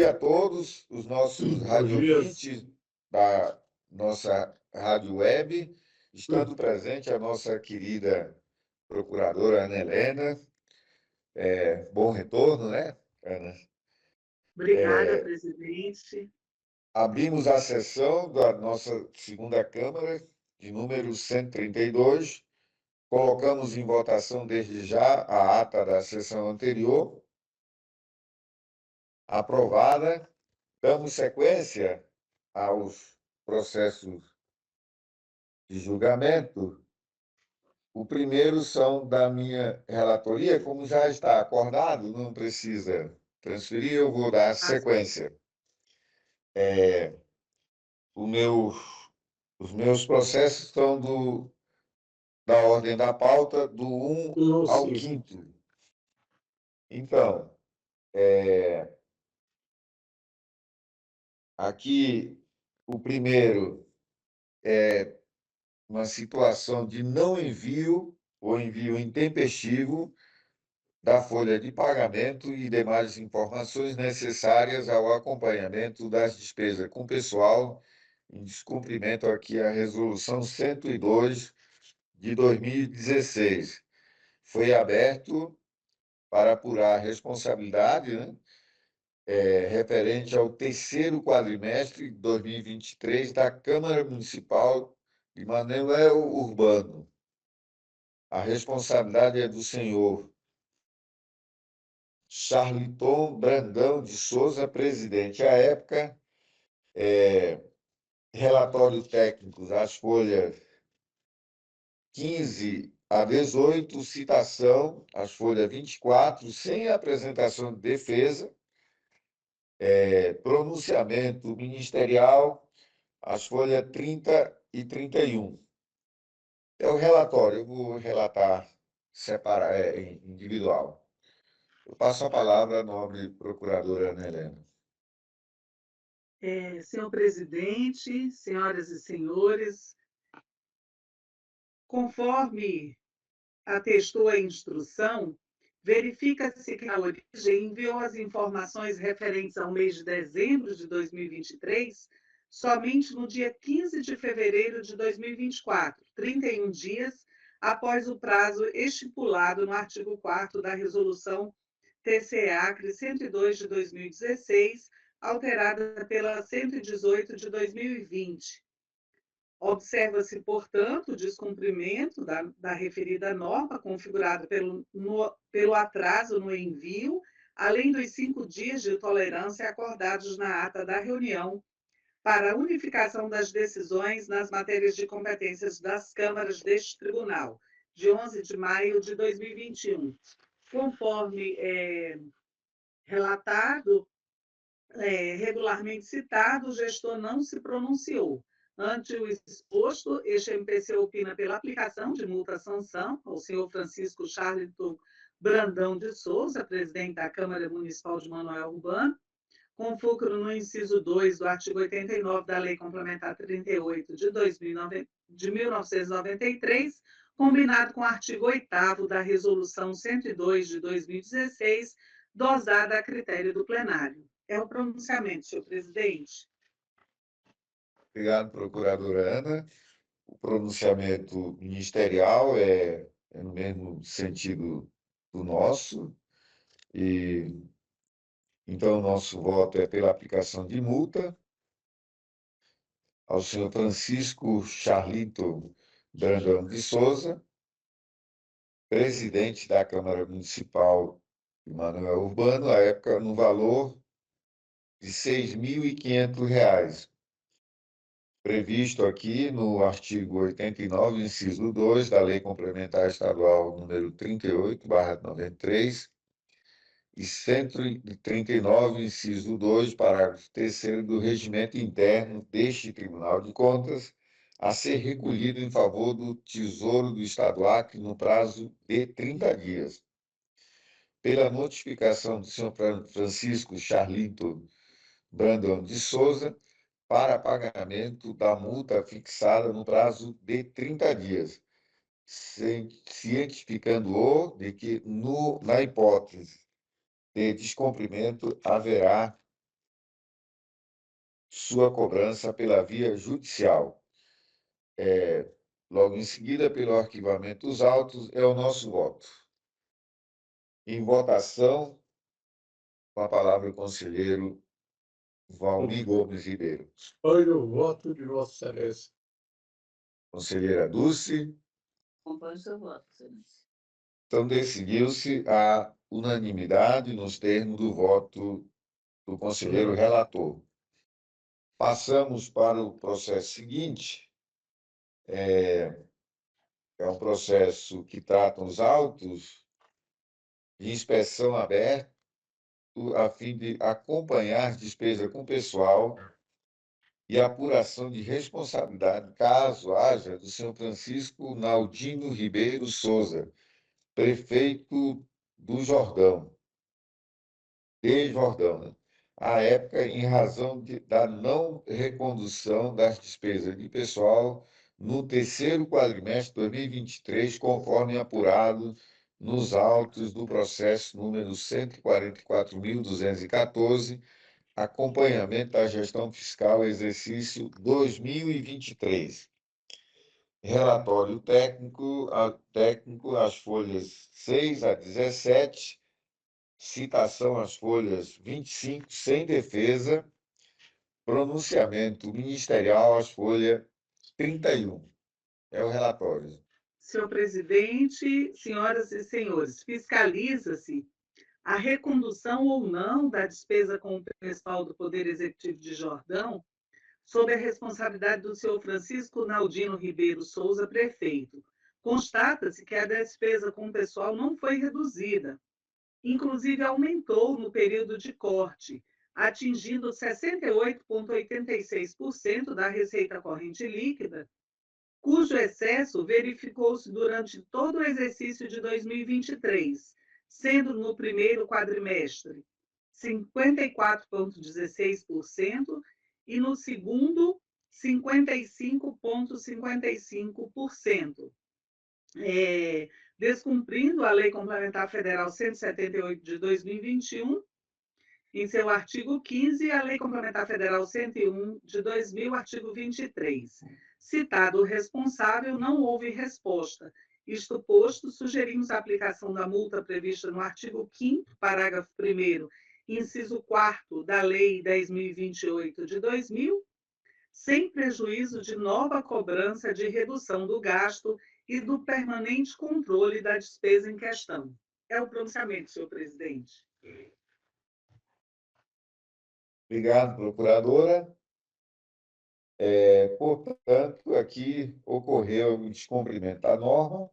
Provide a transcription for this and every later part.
dia a todos os nossos Bom dia. radiovintes da nossa rádio web, estando presente a nossa querida procuradora Ana Helena. Bom retorno, né, Ana? Obrigada, presidente. Abrimos a sessão da nossa segunda Câmara, de número 132. Colocamos em votação desde já a ata da sessão anterior. Aprovada. Damos sequência aos processos de julgamento. O primeiro são da minha relatoria, como já está acordado, não precisa transferir, eu vou dar sequência. Os meus processos estão da ordem da pauta do 1 ao 5º. Então, aqui o primeiro é uma situação de não envio ou envio intempestivo da folha de pagamento e demais informações necessárias ao acompanhamento das despesas com pessoal, em descumprimento aqui a Resolução 102 de 2016. Foi aberto para apurar a responsabilidade, né, referente ao terceiro quadrimestre de 2023 da Câmara Municipal de Manoel Urbano. A responsabilidade é do senhor Charliton Brandão de Souza, presidente à época. Relatório técnico, as folhas 15 a 18, citação, as folhas 24, sem apresentação de defesa, pronunciamento ministerial, as folhas 30 e 31. É o relatório, eu vou relatar individual. Eu passo a palavra à nobre procuradora Ana Helena. Senhor presidente, senhoras e senhores, conforme atestou a instrução, verifica-se que a origem enviou as informações referentes ao mês de dezembro de 2023 somente no dia 15 de fevereiro de 2024, 31 dias após o prazo estipulado no artigo 4º da Resolução TCE-Acre 102 de 2016, alterada pela 118 de 2020. Observa-se, portanto, o descumprimento da referida norma, configurada pelo atraso no envio, além dos 5 dias de tolerância acordados na ata da reunião, para a unificação das decisões nas matérias de competências das câmaras deste tribunal, de 11 de maio de 2021. Conforme relatado, regularmente citado, o gestor não se pronunciou. Ante o exposto, este MPC opina pela aplicação de multa-sanção ao senhor Francisco Charliton Brandão de Souza, presidente da Câmara Municipal de Manoel Urbano, com fulcro no inciso 2 do artigo 89 da Lei Complementar 38 de 1993, combinado com o artigo 8º da Resolução 102 de 2016, dosada a critério do plenário. É o pronunciamento, senhor presidente. Obrigado, procuradora Ana. O pronunciamento ministerial é no mesmo sentido do nosso, e então o nosso voto é pela aplicação de multa ao senhor Francisco Charliton Brandão de Souza, presidente da Câmara Municipal de Manoel Urbano, à época no valor de R$ 6.500, previsto aqui no artigo 89, inciso 2, da Lei Complementar Estadual número 38/93, e 139, inciso 2, parágrafo 3º do Regimento Interno deste Tribunal de Contas, a ser recolhido em favor do Tesouro do Estado do Acre no prazo de 30 dias. Pela notificação do senhor Francisco Charliton Brandão de Souza, para pagamento da multa fixada no prazo de 30 dias, cientificando-o de que, na hipótese de descumprimento, haverá sua cobrança pela via judicial. Logo em seguida, pelo arquivamento dos autos, é o nosso voto. Em votação, com a palavra o conselheiro Valmir Gomes Ribeiro. Foi o voto de Vossa Excelência. Conselheira Dulce. Acompanho o seu voto, Excelência. Então, decidiu-se a unanimidade nos termos do voto do conselheiro relator. Passamos para o processo seguinte. É um processo que trata os autos de inspeção aberta a fim de acompanhar despesa com pessoal e apuração de responsabilidade, caso haja, do senhor Francisco Naldino Ribeiro Souza, prefeito do Jordão, de Jordão, né? À época, em razão da não recondução das despesas de pessoal no terceiro quadrimestre de 2023, conforme apurado nos autos do processo número 144.214, acompanhamento da gestão fiscal exercício 2023. Relatório técnico, as folhas 6 a 17, citação às folhas 25, sem defesa, pronunciamento ministerial às folhas 31. É o relatório. Senhor presidente, senhoras e senhores, fiscaliza-se a recondução ou não da despesa com o pessoal do Poder Executivo de Jordão, sob a responsabilidade do senhor Francisco Naldino Ribeiro Souza, prefeito. Constata-se que a despesa com o pessoal não foi reduzida, inclusive aumentou no período de corte, atingindo 68,86% da receita corrente líquida, cujo excesso verificou-se durante todo o exercício de 2023, sendo no primeiro quadrimestre 54,16% e no segundo 55,55%. Descumprindo a Lei Complementar Federal 178 de 2021, em seu artigo 15, e a Lei Complementar Federal 101 de 2000, artigo 23. Citado o responsável, não houve resposta. Isto posto, sugerimos a aplicação da multa prevista no artigo 5º, parágrafo 1º, inciso 4º da Lei 10.028 de 2000, sem prejuízo de nova cobrança de redução do gasto e do permanente controle da despesa em questão. É o pronunciamento, senhor presidente. Obrigado, procuradora. Portanto, aqui ocorreu o descumprimento da norma.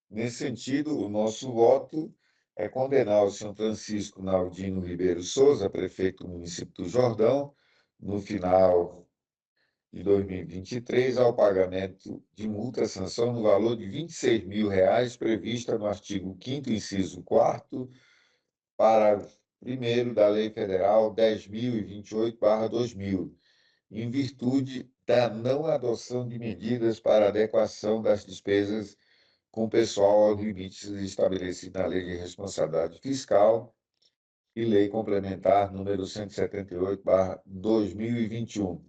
Nesse sentido, o nosso voto é condenar o senhor Francisco Naldino Ribeiro Souza, prefeito do município do Jordão, no final de 2023, ao pagamento de multa-sanção no valor de R$ 26.000, prevista no artigo 5º, inciso 4º, parágrafo 1º da Lei Federal 10.028/2000, em virtude da não adoção de medidas para adequação das despesas com pessoal aos limites estabelecidos na Lei de Responsabilidade Fiscal e Lei Complementar número 178/2021.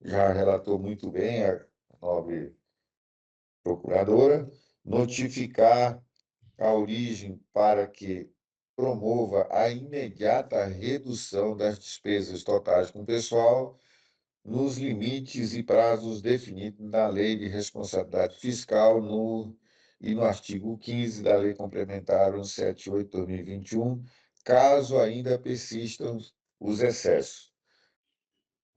Já relatou muito bem a nobre procuradora. Notificar a origem para que promova a imediata redução das despesas totais com pessoal nos limites e prazos definidos na Lei de Responsabilidade Fiscal e no artigo 15 da Lei Complementar 178/2021, caso ainda persistam os excessos.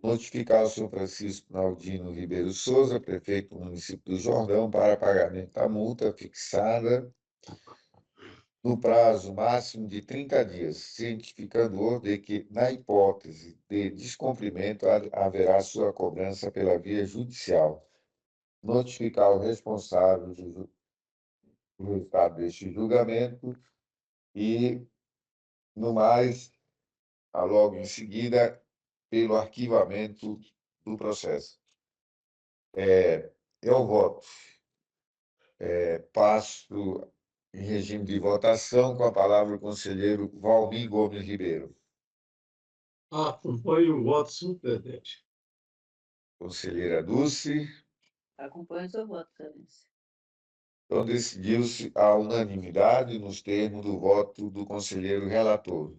Notificar o senhor Francisco Naldino Ribeiro Souza, prefeito do município do Jordão, para pagamento da multa fixada no prazo máximo de 30 dias, cientificando-o de que, na hipótese de descumprimento, haverá sua cobrança pela via judicial. Notificar o responsável do resultado deste julgamento e, no mais, logo em seguida, pelo arquivamento do processo. Eu voto. Passo em regime de votação com a palavra o conselheiro Valmir Gomes Ribeiro. Acompanho o voto, senhor presidente. Conselheira Dulce. Acompanho o seu voto, Excelência. Então, decidiu-se a unanimidade nos termos do voto do conselheiro relator.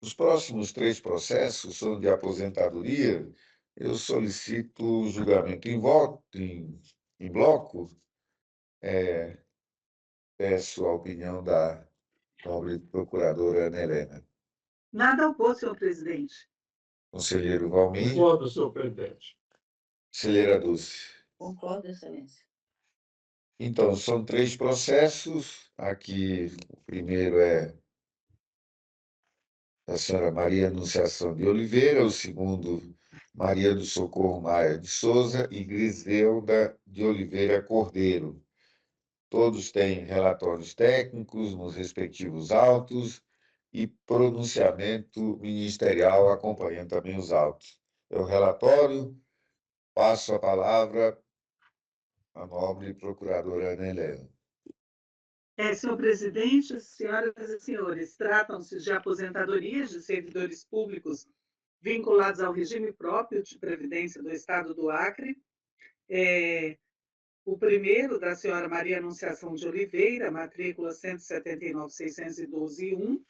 Os próximos 3 processos são de aposentadoria. Eu solicito o julgamento em voto, em bloco. Peço a opinião da nobre procuradora Ana Helena. Nada a opor, senhor presidente. Conselheiro Valmir. Concordo, senhor presidente. Conselheira Dulce. Concordo, Excelência. Então, são 3 processos. Aqui, o primeiro é da senhora Maria Anunciação de Oliveira, o segundo, Maria do Socorro Maia de Souza e Griselda de Oliveira Cordeiro. Todos têm relatórios técnicos nos respectivos autos e pronunciamento ministerial acompanhando também os autos. É o relatório. Passo a palavra à nobre procuradora Ana Helena. Senhor presidente, senhoras e senhores, tratam-se de aposentadorias de servidores públicos vinculados ao regime próprio de previdência do Estado do Acre. O primeiro, da senhora Maria Anunciação de Oliveira, matrícula 179.612.1.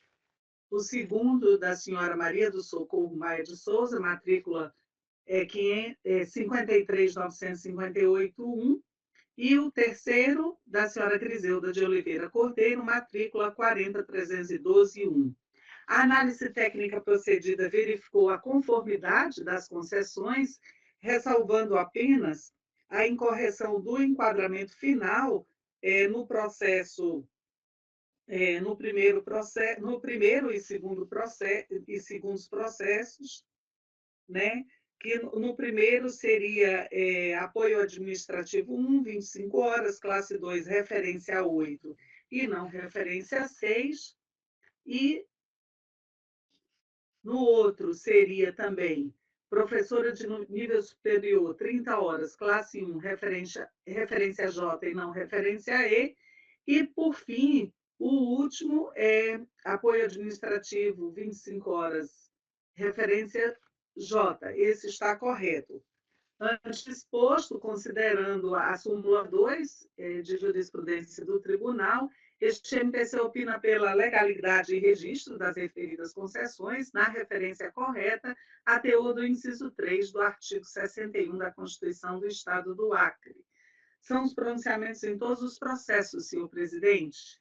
O segundo, da senhora Maria do Socorro Maia de Souza, matrícula 53.958.1. E o terceiro, da senhora Griselda de Oliveira Cordeiro, matrícula 40.312.1. A análise técnica procedida verificou a conformidade das concessões, ressalvando apenas a incorreção do enquadramento final no processo, no primeiro e segundo segundos processos, né? Que no primeiro seria apoio administrativo 1, 25 horas, classe 2, referência 8 e não referência 6, e no outro seria também professora de nível superior, 30 horas, classe 1, referência J e não referência e por fim, o último é apoio administrativo, 25 horas, referência J. Esse está correto. Antes exposto, considerando a súmula 2 de jurisprudência do tribunal, este MPC opina pela legalidade e registro das referidas concessões na referência correta a teor do inciso 3 do artigo 61 da Constituição do Estado do Acre. São os pronunciamentos em todos os processos, senhor presidente.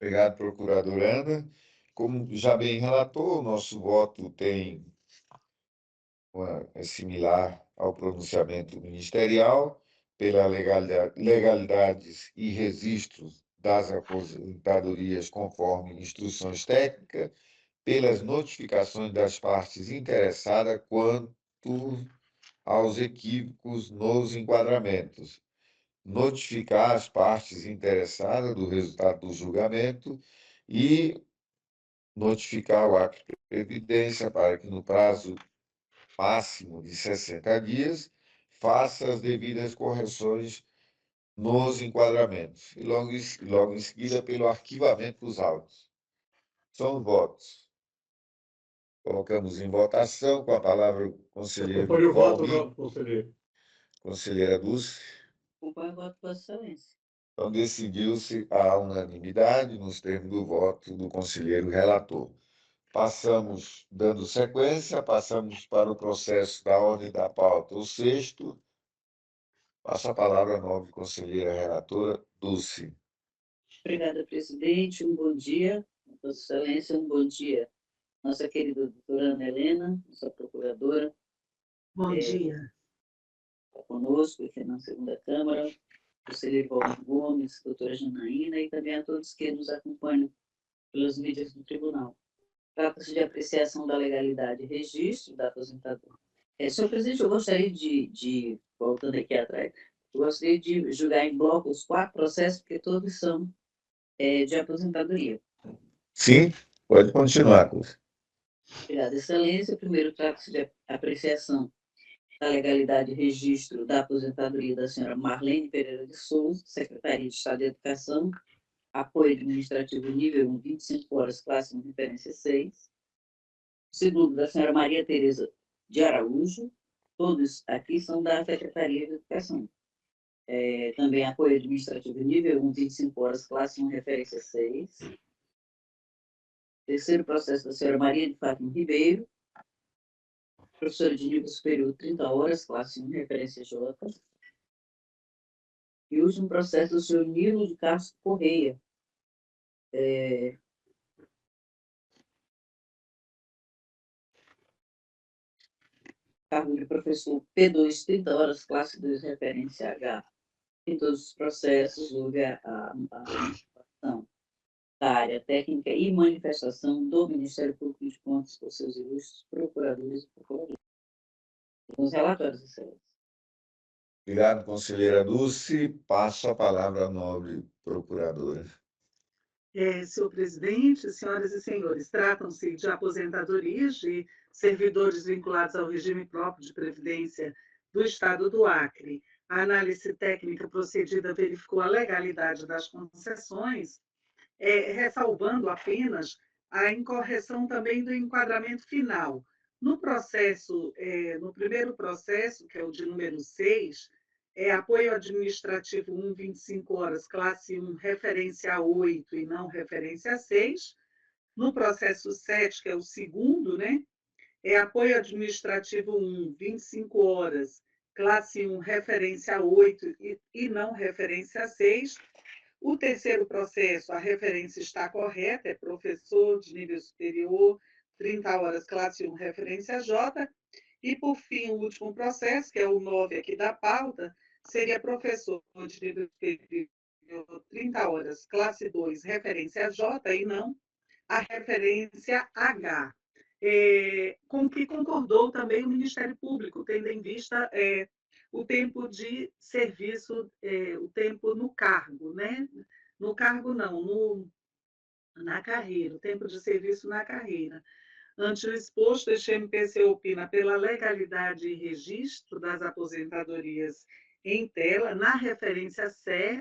Obrigado, procuradora Ana. Como já bem relatou, o nosso voto é similar ao pronunciamento ministerial, pela legalidades e registros das aposentadorias conforme instruções técnicas, pelas notificações das partes interessadas quanto aos equívocos nos enquadramentos, notificar as partes interessadas do resultado do julgamento e notificar o Acre de Previdência para que, no prazo máximo de 60 dias, faça as devidas correções nos enquadramentos e logo em seguida pelo arquivamento dos autos. São votos. Colocamos em votação com a palavra o conselheiro Acompanho o voto, Valmir. não, conselheiro. Conselheira Dulce. Acompanho o voto, Vossa Excelência. Então, decidiu-se a unanimidade nos termos do voto do conselheiro relator. Dando sequência, passamos para o processo da ordem da pauta, o 6º. Passo a palavra à nobre conselheira relatora Dulce. Obrigada, presidente. Um bom dia, Vossa Excelência. Um bom dia, nossa querida doutora Ana Helena, nossa procuradora. Bom dia. Está conosco aqui na segunda Câmara, conselheiro Valmir Gomes, doutora Janaína e também a todos que nos acompanham pelas mídias do tribunal. Trata-se de apreciação da legalidade e registro da aposentadoria. Senhor presidente, eu gostaria voltando aqui atrás, eu gostaria de julgar em bloco os 4 processos, porque todos são de aposentadoria. Sim, pode continuar. Obrigada, Excelência. Primeiro, trata-se de apreciação da legalidade e registro da aposentadoria da senhora Marlene Pereira de Souza, Secretaria de Estado de Educação, apoio administrativo nível 1, 25 horas, classe 1, referência 6. Segundo, da senhora Maria Tereza de Araújo, Todos aqui são da Secretaria de Educação. Também apoio administrativo nível 1, 25 horas, classe 1, referência 6. Terceiro processo da senhora Maria de Fátima Ribeiro, professora de nível superior, 30 horas, classe 1, referência J. E o último processo do senhor Nilo de Castro Correia, cargo de professor P2, 30 horas, classe 2, referência H. Em todos os processos, houve a participação da área técnica e manifestação do Ministério Público de Contas por seus ilustres procuradores e procuradoras. Os relatórios, excelência. Obrigado, conselheira Dulce. Passo a palavra à nobre procuradora. Senhor presidente, senhoras e senhores, tratam-se de aposentadorias de servidores vinculados ao regime próprio de previdência do Estado do Acre. A análise técnica procedida verificou a legalidade das concessões, ressalvando apenas a incorreção também do enquadramento final. No processo, no primeiro processo, que é o de número 6, apoio administrativo 1, 25 horas, classe 1, referência 8 e não referência 6. No processo 7, que é o segundo, né, apoio administrativo 1, 25 horas, classe 1, referência 8 e não referência 6. O terceiro processo, a referência está correta, é professor de nível superior, 30 horas, classe 1, referência J. E, por fim, o último processo, que é o 9 aqui da pauta, seria professor de nível superior, 30 horas, classe 2, referência J, e não a referência H. Com que concordou também o Ministério Público, tendo em vista o tempo de serviço, o tempo no cargo, né? No cargo não, na carreira, o tempo de serviço na carreira. Ante o exposto, este MPC opina pela legalidade e registro das aposentadorias em tela, na referência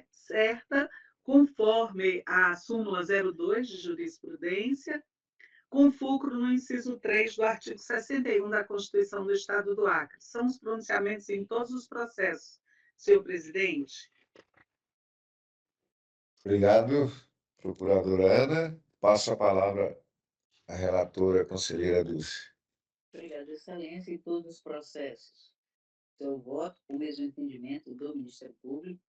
certa, conforme a súmula 02 de jurisprudência, com fulcro no inciso 3 do artigo 61 da Constituição do Estado do Acre. São os pronunciamentos em todos os processos, senhor presidente. Obrigado, procuradora Ana. Passo a palavra à relatora, conselheira Dulce. Obrigada, excelência. Em todos os processos, seu voto, com o mesmo entendimento do Ministério Público,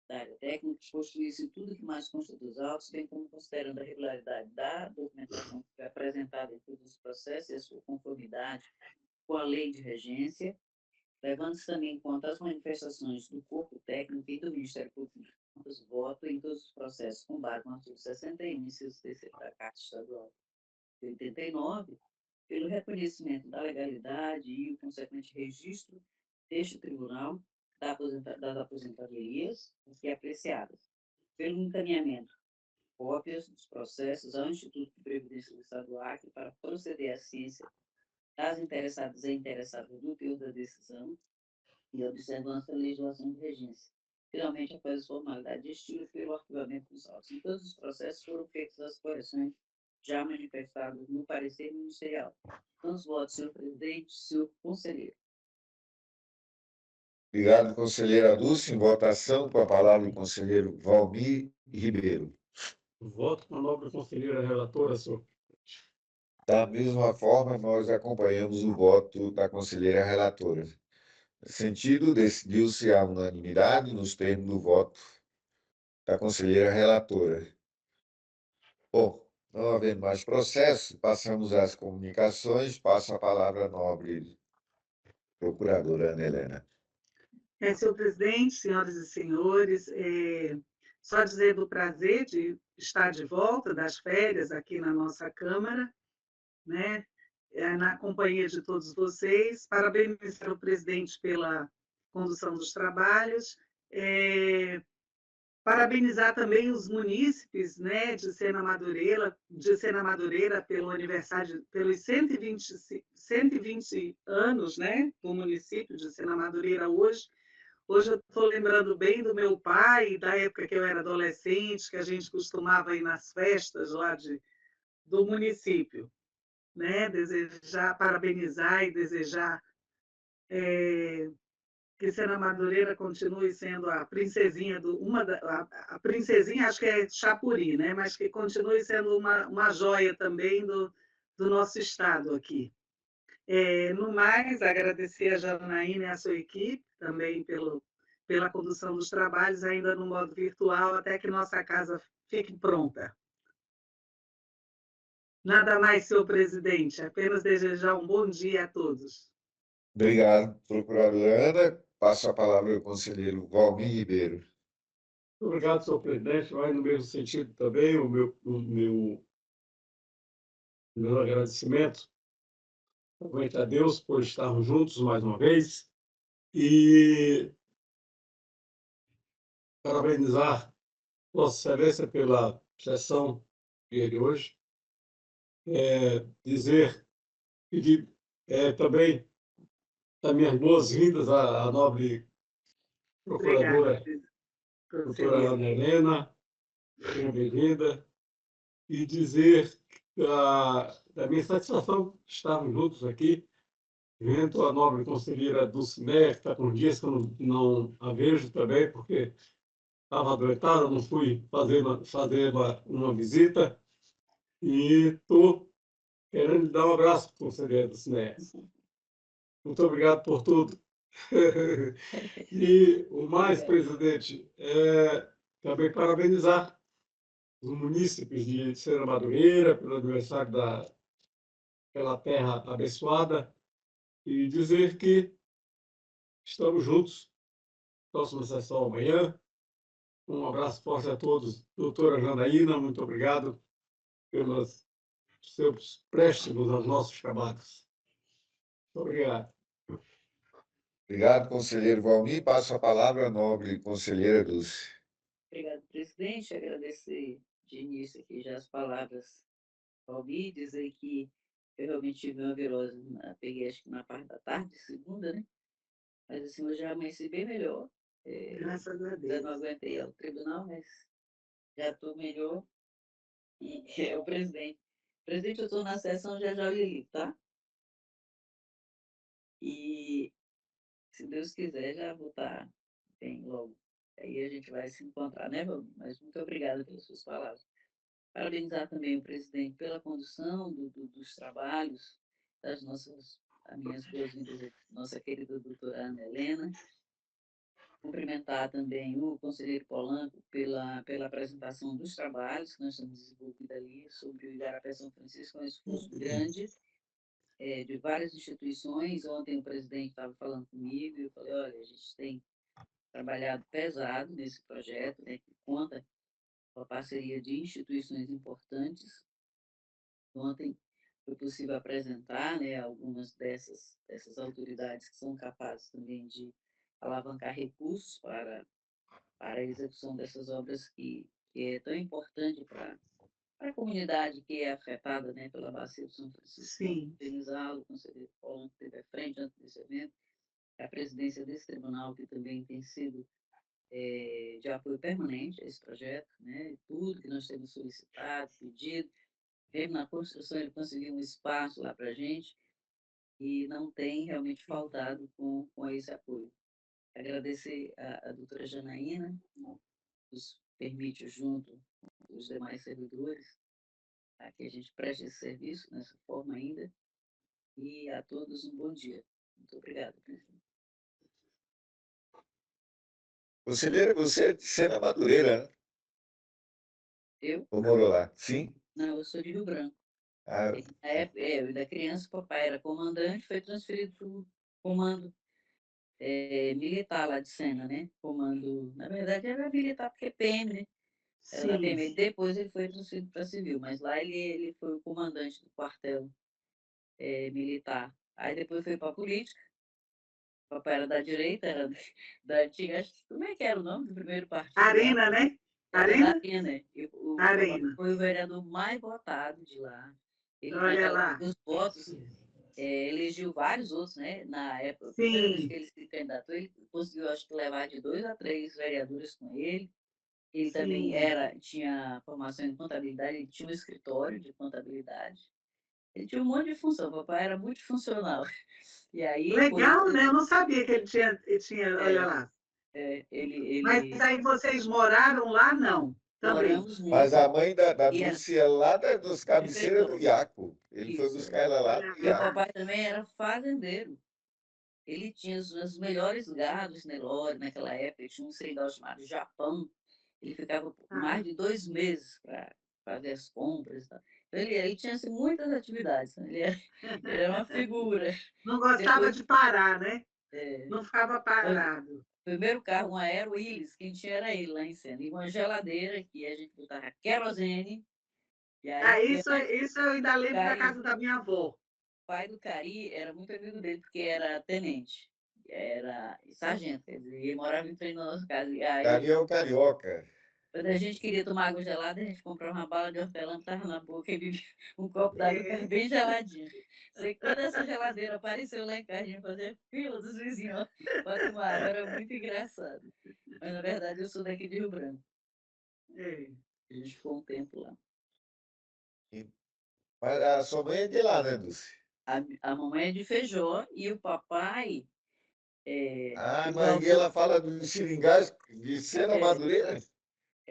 da área técnica, constitui-se tudo que mais consta dos autos, bem como considerando a regularidade da documentação que foi apresentada em todos os processos e a sua conformidade com a lei de regência, levando-se também em conta as manifestações do corpo técnico e do Ministério Público de Contas, voto em todos os processos com base no artigo 61, inciso 3º da Carta Estadual de 89, pelo reconhecimento da legalidade e o consequente registro deste tribunal das aposentadorias, aqui apreciadas, pelo encaminhamento cópias dos processos ao Instituto de Previdência do Estado do Acre para proceder à ciência das interessadas e interessados do teor da decisão e a observância da legislação de regência. Finalmente, após a formalidade de estilo, pelo arquivamento dos autos. Em todos os processos foram feitas as correções já manifestadas no parecer ministerial. Então, os votos, senhor presidente, senhor conselheiro. Obrigado, conselheira Dulce. Em votação, com a palavra o conselheiro Valmir Ribeiro. Voto com a nobre conselheira relatora, senhor. Da mesma forma, nós acompanhamos o voto da conselheira relatora. Nesse sentido, decidiu-se a unanimidade nos termos do voto da conselheira relatora. Bom, não havendo mais processo, passamos às comunicações. Passo a palavra à nobre procuradora Ana Helena. Senhor presidente, senhoras e senhores, só dizer do prazer de estar de volta das férias aqui na nossa Câmara, né? Na companhia de todos vocês, parabenizar o presidente pela condução dos trabalhos, parabenizar também os munícipes, né, de Sena Madureira pelo aniversário, pelos 120 anos, né, do município de Sena Madureira hoje. Hoje eu estou lembrando bem do meu pai, da época que eu era adolescente, que a gente costumava ir nas festas lá do município, né? Desejar, parabenizar e desejar que Sena Madureira continue sendo a princesinha a princesinha, acho que é Chapuri, né? Mas que continue sendo uma joia também do nosso estado aqui. No mais, agradecer a Janaína e a sua equipe também pela condução dos trabalhos, ainda no modo virtual, até que nossa casa fique pronta. Nada mais, senhor presidente, apenas desejar um bom dia a todos. Obrigado, procuradora Ana. Passo a palavra ao conselheiro Valmir Ribeiro. Muito obrigado, senhor presidente. Vai no mesmo sentido também o meu agradecimento realmente a Deus por estarmos juntos mais uma vez e parabenizar Vossa Excelência pela sessão de hoje. Dizer, pedir também as minhas boas-vindas à nobre procuradora, doutora Ana Helena, seja bem-vinda, e dizer da minha satisfação de estarmos juntos aqui, vendo a nobre conselheira Dulcinea, que está com dias que eu não a vejo também, porque estava adoentada, não fui fazer uma visita, e estou querendo lhe dar um abraço, conselheira Dulcinea. Muito obrigado por tudo. E o mais, presidente, também parabenizar os munícipes de Sena Madureira pelo aniversário pela terra abençoada e dizer que estamos juntos. Próxima sessão amanhã. Um abraço forte a todos. Doutora Janaína, muito obrigado pelos seus préstimos aos nossos trabalhos. Muito obrigado. Obrigado, conselheiro Valmir. Passo a palavra à nobre conselheira Dulce. Obrigado, presidente. Agradecer de início aqui já as palavras do Valmir, dizer que eu realmente tive uma virose, peguei acho que na parte da tarde, segunda, né? Mas assim, hoje já amanheci bem melhor. Graças a Eu Deus. não aguentei ao tribunal, mas já estou melhor. E o presidente. Presidente, eu estou na sessão, já já li, tá? E se Deus quiser, já vou estar bem logo. Aí a gente vai se encontrar, né, Valmir? Mas muito obrigada pelas suas palavras. Parabenizar também o presidente pela condução dos trabalhos, das minhas boas-vindas, nossa querida doutora Ana Helena. Cumprimentar também o conselheiro Polanco pela apresentação dos trabalhos que nós temos desenvolvido ali sobre o Igarapé São Francisco, é um esforço grande de várias instituições. Ontem o presidente estava falando comigo e eu falei, olha, a gente tem trabalhado pesado nesse projeto, né, que conta com a parceria de instituições importantes. Ontem foi possível apresentar, né, algumas dessas autoridades que são capazes também de alavancar recursos para a execução dessas obras que é tão importante para a comunidade que é afetada, né, pela Bacia do São Francisco. Sim. Parabenizá-lo, o conselheiro Paulo, que esteve à frente antes desse evento, a presidência desse tribunal, que também tem sido de apoio permanente a esse projeto, né, tudo que nós temos solicitado, pedido, mesmo na construção ele conseguiu um espaço lá para a gente e não tem realmente faltado com esse apoio. Agradecer a doutora Janaína, nos permite, junto com os demais servidores, que a gente preste esse serviço nessa forma ainda. E a todos um bom dia. Muito obrigada, presidente. Conselheira, você é de Sena Madureira, né? Eu? Ou morou lá? Sim? Não, eu sou de Rio Branco. Ah, Na época, eu ainda criança, o papai era comandante, foi transferido para o comando militar lá de Sena, né? Comando, na verdade, era militar porque é PM, né? Era da Sim. PM. Depois ele foi transferido para civil, mas lá ele foi o comandante do quartel militar. Aí depois foi para a política. O papai era da direita, era da antiga. Como é que era o nome do primeiro partido? Arena, Lá? né? Era da Arena? Arena. E o papai Arena. foi o vereador mais votado de lá. Ele, Olha lá. os votos, elegeu vários outros, né? Na época, a primeira vez Sim. que ele se candidatou, ele conseguiu, acho que, levar de 2 a 3 vereadores com ele. Ele também Sim. tinha formação em contabilidade, ele tinha um escritório de contabilidade. Ele tinha um monte de função, papai era multifuncional. E aí, Legal, né? Eu não sabia que ele tinha olha lá. Mas ele aí vocês moraram lá, não? Também. moramos Mas nesse. a mãe da E Dulce é lá dos de cabeceiras do Feijó. Iaco. Ele foi Isso. buscar ela lá no Meu Iaco. papai também era fazendeiro. Ele tinha os melhores gados Nelore naquela época. Ele tinha um seringal chamado Japão. Ele ficava mais de 2 meses para fazer as compras. Tá? Então, ele tinha assim, muitas atividades. Né? Ele era uma figura. Não gostava Depois, de parar, né? é, Não ficava parado. o primeiro carro, um Aero Willys, quem tinha era ele lá em cena. E uma geladeira que a gente botava querosene. E aí, Ah, porque isso eu ainda lembro da Cari, casa da minha avó. o pai do Cari era muito amigo dele, porque era tenente, era sargento, quer dizer, ele morava em frente da nossa casa. E aí, Cari é o carioca. quando a gente queria tomar água gelada, a gente comprava uma bala de hortelã, botava na boca e bebia um copo d'água que era bem geladinho. Sei que quando essa geladeira apareceu lá em casa, a gente fazia fila dos vizinhos para tomar água, era muito engraçado. Mas, na verdade, eu sou daqui de Rio Branco. É. A gente ficou um tempo lá. Mas a sua mãe é de lá, né, Dulce? A mamãe é de Feijó e o papai, Ah, o meu mas e avô, ela fala dos seringais de Sena Madureira?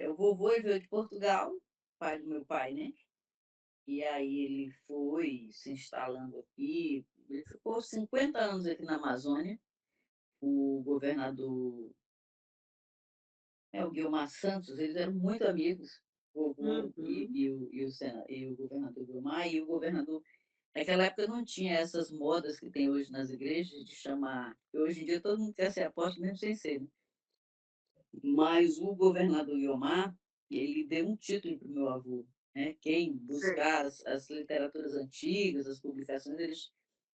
o vovô veio de Portugal, pai do meu pai, né? E aí ele foi se instalando aqui, ele ficou 50 anos aqui na Amazônia. O governador, o Guilmar Santos, eles eram muito amigos, o vovô Uhum. e o governador Guilmar, e o governador, naquela época não tinha essas modas que tem hoje nas igrejas, de chamar, hoje em dia todo mundo quer ser apóstolo mesmo sem ser, né? Mas o governador Guilmar, ele deu um título para o meu avô. Né? Quem Certo. buscar as literaturas antigas, as publicações,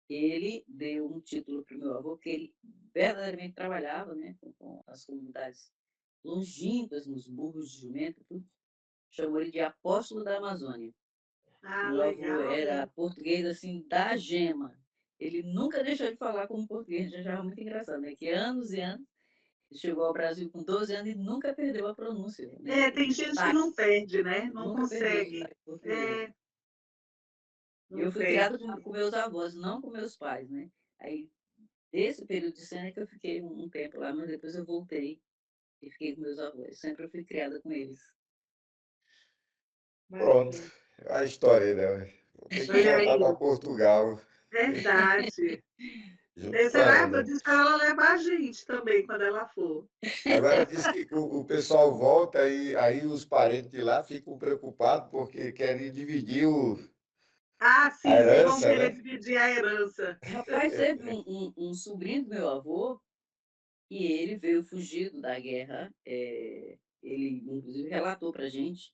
ele deu um título para o meu avô, que ele verdadeiramente trabalhava, né, com as comunidades longínquas, nos burros de jumento, tudo. Chamou ele de apóstolo da Amazônia. Ah, Meu avô legal, era hein? português, assim, da gema. Ele nunca deixou de falar como português, já achava muito engraçado, né? Que anos e anos, ele chegou ao Brasil com 12 anos e nunca perdeu a pronúncia, né? É, tem gente que não perde, né? Não Nunca perdeu o consegue. sotaque português. É, Eu não fui perde. criada com meus avós, não com meus pais, né? Aí, desse período de cena que eu fiquei um tempo lá, mas depois eu voltei e fiquei com meus avós. Sempre eu fui criada com eles. Pronto, Bacana. a história, né? Vou ter que Olha voltar aí, para Portugal, verdade. junto Você com vai, ela. diz para ela levar a gente também quando ela for. Agora diz que o pessoal volta e aí os parentes de lá ficam preocupados porque querem dividir Ah, a sim, sim, vão herança, querer né? dividir a herança. Rapaz, teve um sobrinho do meu avô e ele veio fugido da guerra. Ele, inclusive, relatou para a gente.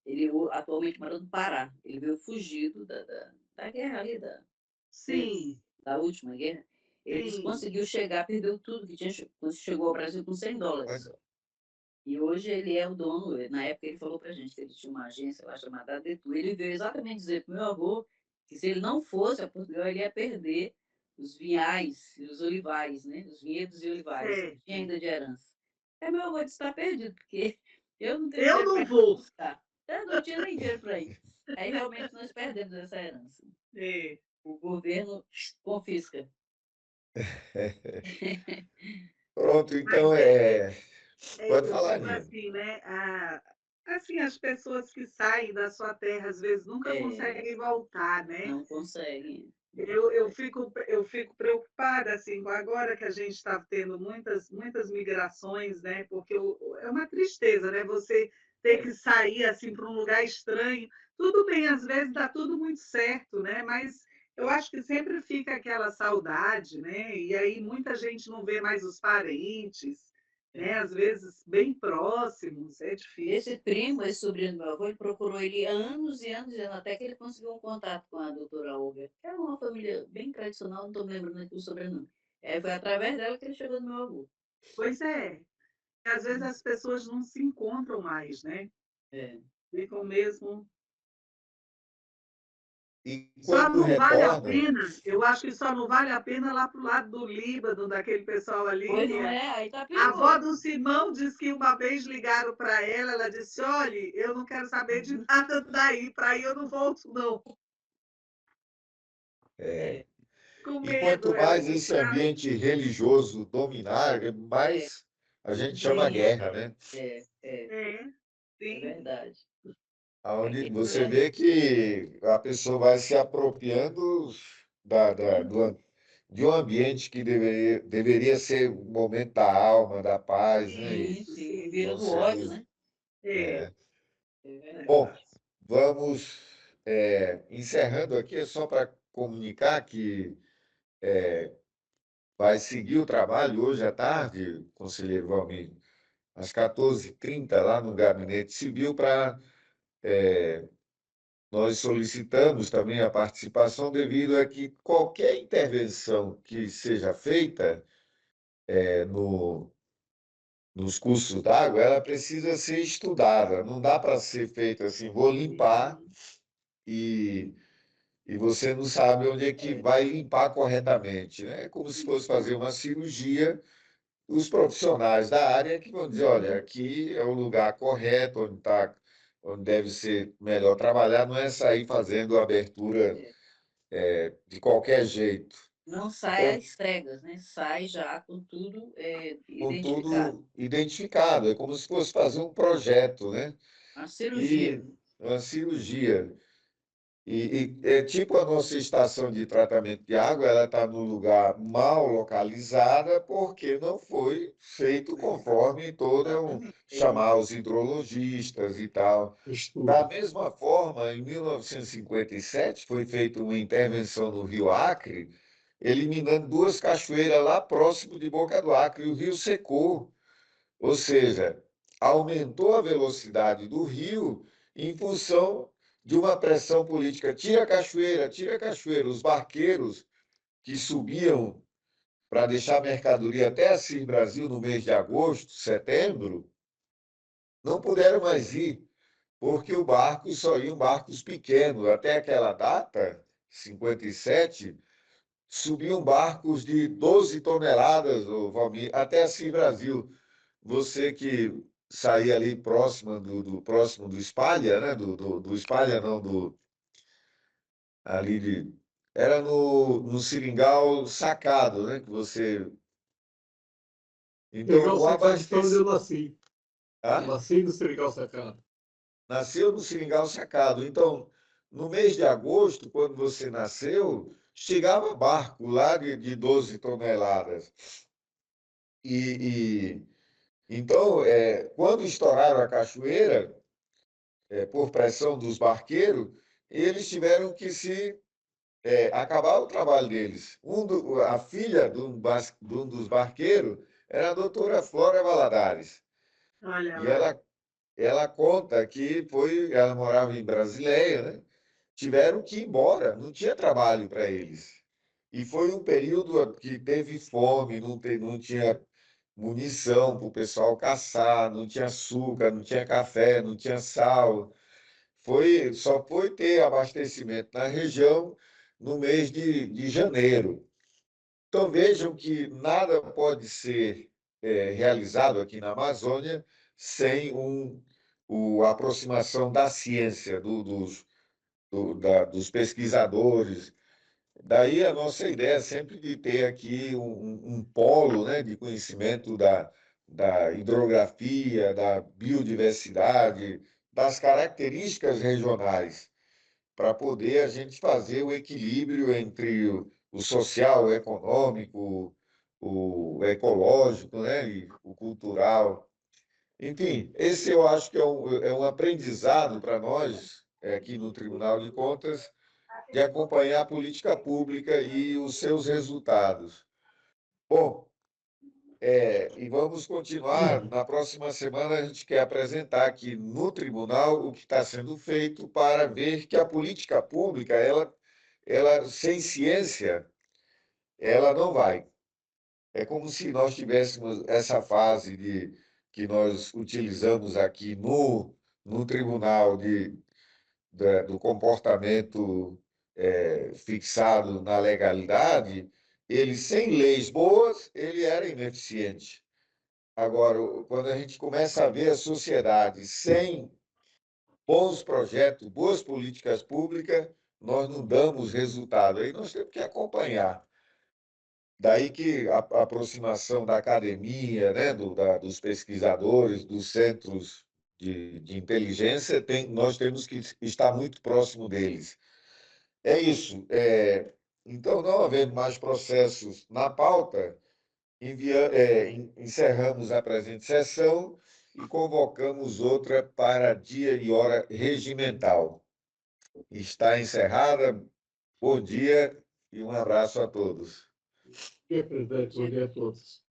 Ele atualmente mora no Pará. Ele veio fugido da guerra ali, Sim, da última guerra. Ele sim. conseguiu chegar, perdeu tudo que tinha, chegou ao Brasil com Mas, US$ 100. E hoje ele é o dono. Na época ele falou para a gente que ele tinha uma agência lá chamada Adetu. Ele veio exatamente dizer para o meu avô que se ele não fosse a Portugal, ele ia perder os vinhais e os olivares, né? Os vinhedos e olivares que tinha Certo. ainda de herança. Aí meu avô disse: está perdido, porque eu não tenho Eu dinheiro para não ir vou. buscar. Eu não tinha nem dinheiro para ir. Aí realmente nós perdemos essa herança. É, O governo confisca. pronto, mas então pode eu falar, digo Nina. assim, né? Assim, as pessoas que saem da sua terra, às vezes, nunca É, conseguem voltar, né? não conseguem. Não Eu conseguem. fico preocupada assim, com agora que a gente está tendo muitas migrações, né? Porque é uma tristeza, né? Você ter que sair assim para um lugar estranho. Tudo bem, às vezes dá tudo muito certo, né? Mas eu acho que sempre fica aquela saudade, né? E aí muita gente não vê mais os parentes, né? Às vezes bem próximos, é Esse difícil. primo, esse sobrinho do meu avô, ele procurou ele anos e anos, e anos, até que ele conseguiu um contato com a doutora Olga, que era uma família bem tradicional, não estou me lembrando aqui o sobrenome. Foi através dela que ele chegou no meu avô. Pois é, às vezes as pessoas não se encontram mais, né? É. Ficam mesmo. E Só quando não vale a retornam, pena, eu acho que só não vale a pena lá para o lado do Líbano, daquele pessoal Pois ali. não é, aí tá A avó perigoso. do Simão disse que uma vez ligaram para ela, ela disse: olha, eu não quero saber de nada daí, para aí eu não volto, não. Com E medo, quanto mais realmente. esse ambiente religioso dominar, mais a gente chama guerra, né? É Sim. verdade. Onde você vê que a pessoa vai se apropriando de um ambiente que deveria ser o momento da alma, da paz, né? Sim, vira Vão do sendo- ódio, né? É. verdade. Bom, vamos encerrando aqui, é só para comunicar que vai seguir o trabalho hoje à tarde, conselheiro Valmir, às 14h30, lá no Gabinete Civil, para nós solicitamos também a participação devido a que qualquer intervenção que seja feita nos cursos d'água, ela precisa ser estudada. Não dá para ser feita assim, vou limpar e, e você não sabe onde é que vai limpar corretamente, né? É como se fosse fazer uma cirurgia. Os profissionais da área que vão dizer, olha, aqui é o lugar correto, onde deve ser melhor trabalhar, não é sair fazendo abertura de qualquer jeito. Não sai Então, às cegas, né? Sai já com tudo com identificado. tudo identificado, é como se fosse fazer um projeto, né? Uma cirurgia. E uma cirurgia. É tipo a nossa estação de tratamento de água, ela está num lugar mal localizada porque não foi feito conforme Exatamente. chamar os hidrologistas e tal. Estudo. Da mesma forma, em 1957, foi feita uma intervenção no Rio Acre, eliminando 2 cachoeiras lá próximo de Boca do Acre, e o rio secou. Ou seja, aumentou a velocidade do rio em função de uma pressão política. Tira a cachoeira, tira a cachoeira. Os barqueiros que subiam para deixar mercadoria até Assis Brasil no mês de agosto, setembro, não puderam mais ir, porque o barco só iam barcos pequenos. Até aquela data, 57, subiam barcos de 12 toneladas, Valmir, até Assis Brasil. Você que saía ali próximo do Espalha, né? Do Espalha, não, ali de. Era no Seringal Sacado, né? Que você. Então, Seringal o Sacado, foi onde eu abastecimento. nasci. Eu nasci no Seringal Sacado. Nasceu no Seringal Sacado. Então, no mês de agosto, quando você nasceu, chegava barco lá de 12 toneladas. E então, quando estouraram a cachoeira, por pressão dos barqueiros, eles tiveram que acabar o trabalho deles. A filha de um dos barqueiros era a doutora Flora Valadares. Olha E lá. ela conta que ela morava em Brasileia, né? Tiveram que ir embora, não tinha trabalho para eles. E foi um período que teve fome, não tinha munição para o pessoal caçar, não tinha açúcar, não tinha café, não tinha sal. Só foi ter abastecimento na região no mês de janeiro. Então vejam que nada pode ser realizado aqui na Amazônia sem a aproximação da ciência, dos pesquisadores. Daí a nossa ideia é sempre de ter aqui um polo, né, de conhecimento da hidrografia, da biodiversidade, das características regionais, para poder a gente fazer o equilíbrio entre o social, o econômico, o ecológico, né, e o cultural. Enfim, esse eu acho que é um aprendizado para nós, aqui no Tribunal de Contas, de acompanhar a política pública e os seus resultados. Bom, e vamos continuar. Na próxima semana, a gente quer apresentar aqui no tribunal o que está sendo feito para ver que a política pública, ela sem ciência, ela não vai. É como se nós tivéssemos essa fase que nós utilizamos aqui no tribunal do comportamento fixado na legalidade, ele, sem leis boas, ele era ineficiente. Agora, quando a gente começa a ver a sociedade sem bons projetos, boas políticas públicas, nós não damos resultado. Aí nós temos que acompanhar. Daí que a aproximação da academia, né, dos pesquisadores, dos centros de inteligência, nós temos que estar muito próximo deles. É isso. Então, não havendo mais processos na pauta, encerramos a presente sessão e convocamos outra para dia e hora regimental. Está encerrada. Bom dia e um abraço a todos. Presidente, bom dia a todos.